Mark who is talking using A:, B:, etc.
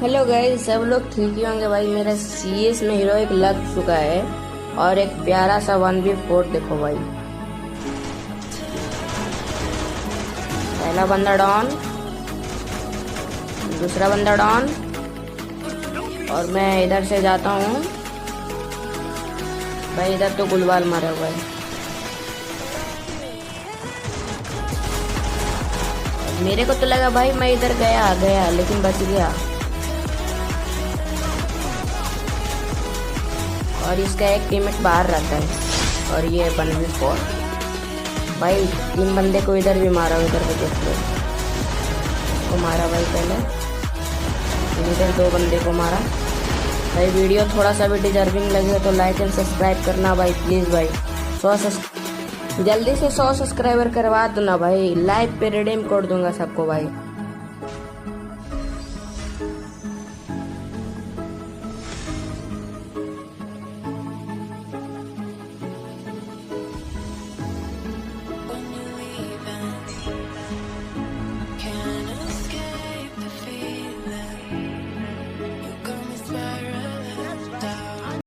A: Hello guys, सब लोग ठीक ही होंगे भाई। मेरा सीएस में हीरोइक लग चुका है और एक प्यारा सा 1v4 देखो भाई। पहला बंदा डाउन, दूसरा बंदा डाउन और मैं इधर से जाता हूँ भाई। इधर तो गुलवाल मारा हुआ है। मेरे को तो लगा भाई मैं इधर गया लेकिन बच गया। और इसका एक टीममेट बाहर रहता है और ये 1v4 भाई। 3 बंदे को इधर भी मारा, इधर भी देख लो। को मारा भाई पहले, इधर 2 बंदे को मारा भाई। वीडियो थोड़ा सा भी डिजर्विंग लगे तो लाइक एंड सब्सक्राइब करना भाई, प्लीज़ भाई। जल्दी से 100 सब्सक्राइबर करवा दो ना भाई। लाइव पे रिडीम कोड दूंगा सबको भाई।